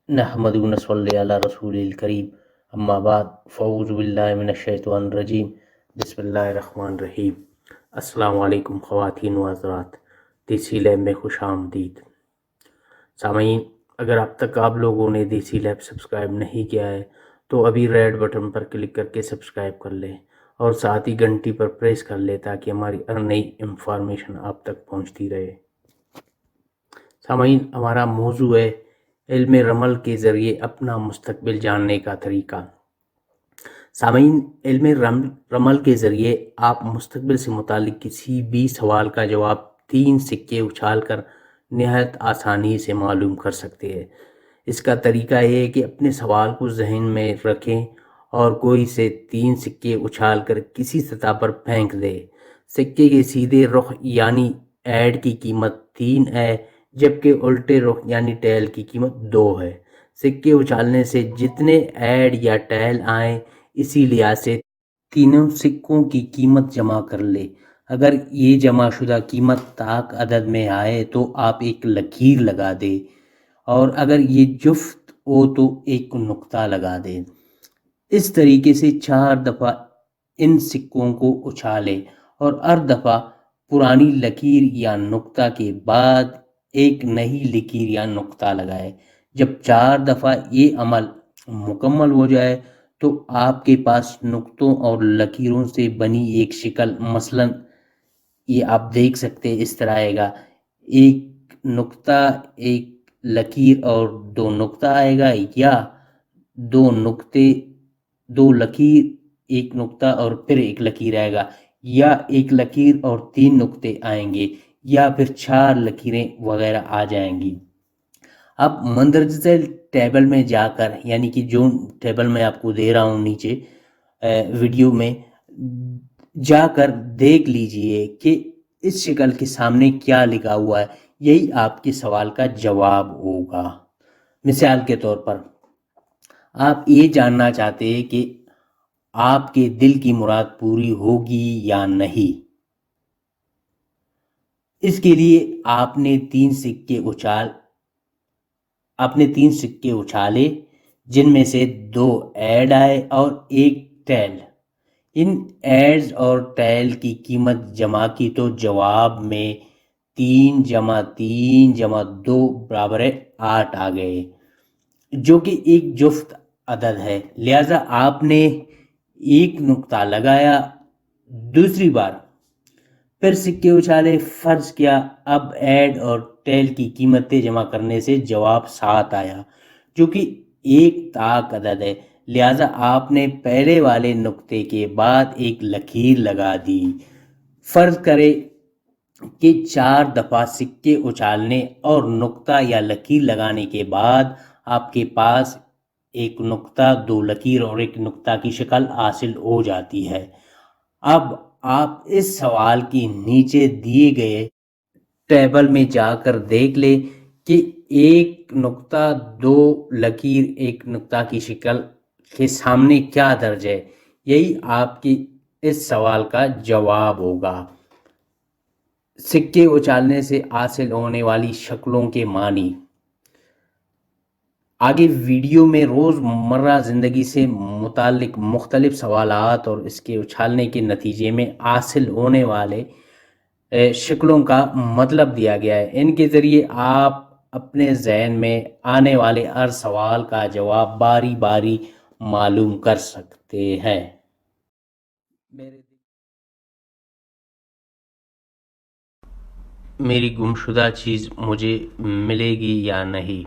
नहमदुहु व नसल्ली अला रसूलिल करीम अम्मा बाद फ़ऊज़ु बिल्लाहि मिनश शैतानिर रजीम बिस्मिल्लाहिर रहमानिर रहीम। अस्सलामु अलैकुम ख़वातीन व हज़रात, देसी लैब में खुश आमदीद। सामीन, अगर अब तक आप लोगों ने देसी लैब सब्सक्राइब नहीं किया है तो अभी रेड बटन पर क्लिक करके सब्सक्राइब कर लें और साथ ही घंटी पर प्रेस कर लें ताकि हमारी हर नई इंफॉर्मेशन आप तक पहुंचती रहे। सामीन, हमारा मौजू है इल्म रमल के ज़रिए अपना मुस्तकबिल जानने का तरीका। सामीन, इल्म रमल के ज़रिए आप मुस्तकबिल से मुतालिक किसी भी सवाल का जवाब 3 सिक्के उछाल कर निहायत आसानी से मालूम कर सकते हैं। इसका तरीका ये है कि अपने सवाल को जहन में रखें और कोई से 3 सिक्के उछाल कर किसी सतह पर फेंक दें। सिक्के के सीधे रुख यानी ऐड की कीमत 3 है, जबकि उल्टे रुख यानी टैल की कीमत 2 है। सिक्के उछालने से जितने ऐड या टैल आए, इसी लिहाज से तीनों सिक्कों की कीमत जमा कर ले। अगर ये जमा शुदा कीमत ताक अदद में आए तो आप एक लकीर लगा दें और अगर ये जुफ्त हो तो एक नुक्ता लगा दें। इस तरीके से 4 दफ़ा इन सिक्कों को उछालें और हर दफ़ा पुरानी लकीर या नुक्ता के बाद एक नई लकीर या नुक्ता लगाए। जब 4 दफ़ा ये अमल मुकम्मल हो जाए तो आपके पास नुक्तों और लकीरों से बनी एक शिकल, मसलन ये आप देख सकते हैं इस तरह आएगा, एक नुक्ता, एक लकीर और 2 नुक्ता आएगा, या 2 नुक्ते, 2 लकीर, एक नुक्ता और फिर एक लकीर आएगा, या एक लकीर और 3 नुक्ते आएंगे, या फिर 4 लकीरें वगैरह आ जाएंगी। अब मंदरजा टेबल में जाकर, यानी कि जो टेबल मैं आपको दे रहा हूँ नीचे वीडियो में, जाकर देख लीजिए कि इस शक्ल के सामने क्या लिखा हुआ है। यही आपके सवाल का जवाब होगा। मिसाल के तौर पर आप ये जानना चाहते हैं कि आपके दिल की मुराद पूरी होगी या नहीं। इसके लिए आपने 3 सिक्के उछाले जिनमें से 2 ऐड आए और एक टैल। इन एड्स और टैल की कीमत जमा की तो जवाब में 3 जमा 3 जमा 2 बराबर है 8 आ गए, जो कि एक जुफ्त अदद है। लिहाजा आपने एक नुक्ता लगाया, दूसरी बार फिर सिक्के उछाले, फर्ज किया। अब ऐड और टैल की कीमतें जमा करने से जवाब 7 आया, जो कि एक ताक अदद है। लिहाजा आपने पहले वाले नुक्ते के बाद एक लकीर लगा दी। फर्ज करें कि 4 दफ़ा सिक्के उछालने और नुक्ता या लकीर लगाने के बाद आपके पास एक नुक्ता, 2 लकीर और एक नुक्ता की शक्ल हासिल हो जाती है। अब आप इस सवाल की नीचे दिए गए टेबल में जाकर देख ले कि एक नुक्ता, 2 लकीर, एक नुक्ता की शक्ल के सामने क्या दर्ज है। यही आपकी इस सवाल का जवाब होगा। सिक्के उछालने से हासिल होने वाली शक्लों के मानी। आगे वीडियो में रोज़मर्रा ज़िंदगी से मुतालिक मुख्तलिफ सवालात और इसके उछालने के नतीजे में हासिल होने वाले शक्लों का मतलब दिया गया है। इनके ज़रिए आप अपने जहन में आने वाले हर सवाल का जवाब बारी बारी मालूम कर सकते हैं। मेरी गुमशुदा चीज़ मुझे मिलेगी या नहीं।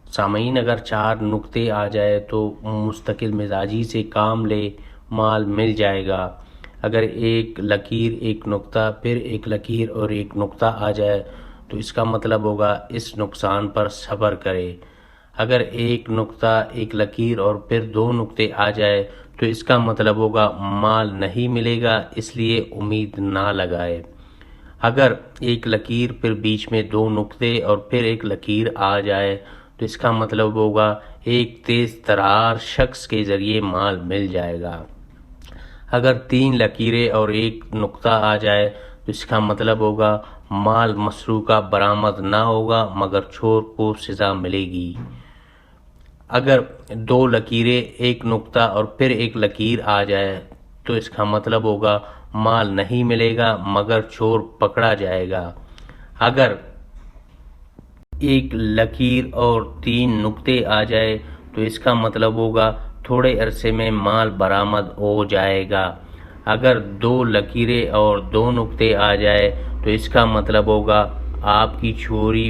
सामीन, अगर 4 नुक्ते आ जाए तो मुस्तकिल मिजाजी से काम ले, माल मिल जाएगा। अगर एक लकीर, एक नुक्ता, फिर एक लकीर और एक नुक्ता आ जाए तो इसका मतलब होगा इस नुकसान पर सब्र करे। अगर एक नुक्ता, एक लकीर और फिर 2 नुक्ते आ जाए तो इसका मतलब होगा माल नहीं मिलेगा, इसलिए उम्मीद ना लगाए। अगर एक लकीर, फिर बीच में 2 नुक्ते और फिर एक लकीर आ जाए तो इसका मतलब होगा एक तेज़ तरार शख्स के ज़रिए माल मिल जाएगा। अगर 3 लकीरें और एक नुक्ता आ जाए तो इसका मतलब होगा مال مسروقہ برآمد نہ ہوگا مگر چور کو سزا ملے گی۔ اگر دو لکیریں ایک نقطہ اور پھر ایک لکیر آ جائے تو اس کا مطلب ہوگا مال نہیں ملے گا مگر چور پکڑا جائے گا۔ اگر ایک لکیر اور 3 نقطے آ جائے تو اس کا مطلب ہوگا تھوڑے عرصے میں مال برآمد ہو جائے گا۔ اگر 2 لکیریں اور 2 نقطے آ جائے تو اس کا مطلب ہوگا آپ کی چوری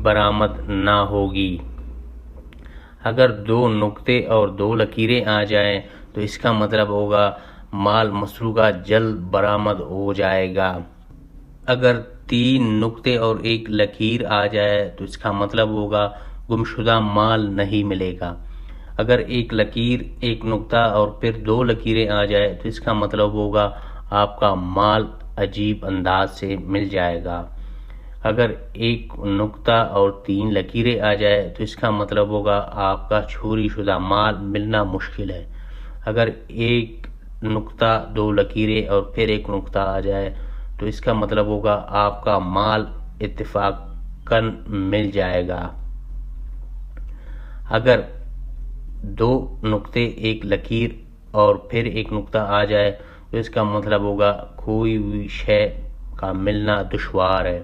برآمد نہ ہوگی۔ اگر 2 نقطے اور 2 لکیریں آ جائیں تو اس کا مطلب ہوگا مال مسروقہ جلد برآمد ہو جائے گا۔ اگر 3 نقطے اور 1 لکیر آ جائے تو اس کا مطلب ہوگا گمشدہ مال نہیں ملے گا۔ اگر 1 لکیر 1 نقطہ اور پھر 2 لکیریں آ جائے تو اس کا مطلب ہوگا آپ کا مال عجیب انداز سے مل جائے گا۔ اگر 1 نقطہ اور 3 لکیریں آ جائے تو اس کا مطلب ہوگا آپ کا چوری شدہ مال ملنا مشکل ہے۔ اگر 1 نقطہ 2 لکیریں اور پھر 1 نقطہ آ جائے تو اس کا مطلب ہوگا آپ کا مال اتفاقاً مل جائے گا۔ اگر 2 نقطے 1 لکیر اور پھر 1 نقطہ آ جائے تو اس کا مطلب ہوگا کوئی بھی شے کا ملنا دشوار ہے۔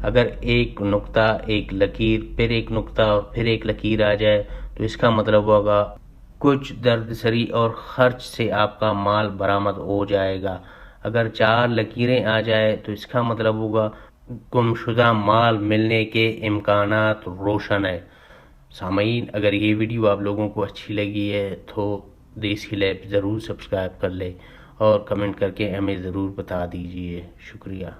اگر 1 نقطہ 1 لکیر پھر 1 نقطہ اور پھر 1 لکیر آ جائے تو اس کا مطلب ہوگا کچھ دردسری اور خرچ سے آپ کا مال برآمد ہو جائے گا۔ اگر 4 لکیریں آ جائے تو اس کا مطلب ہوگا گمشدہ مال ملنے کے امکانات روشن ہے۔ سامعین، اگر یہ ویڈیو آپ لوگوں کو اچھی لگی ہے تو دیسی لیب ضرور سبسکرائب کر لیں اور کمنٹ کر کے ہمیں ضرور بتا دیجیے۔ شکریہ۔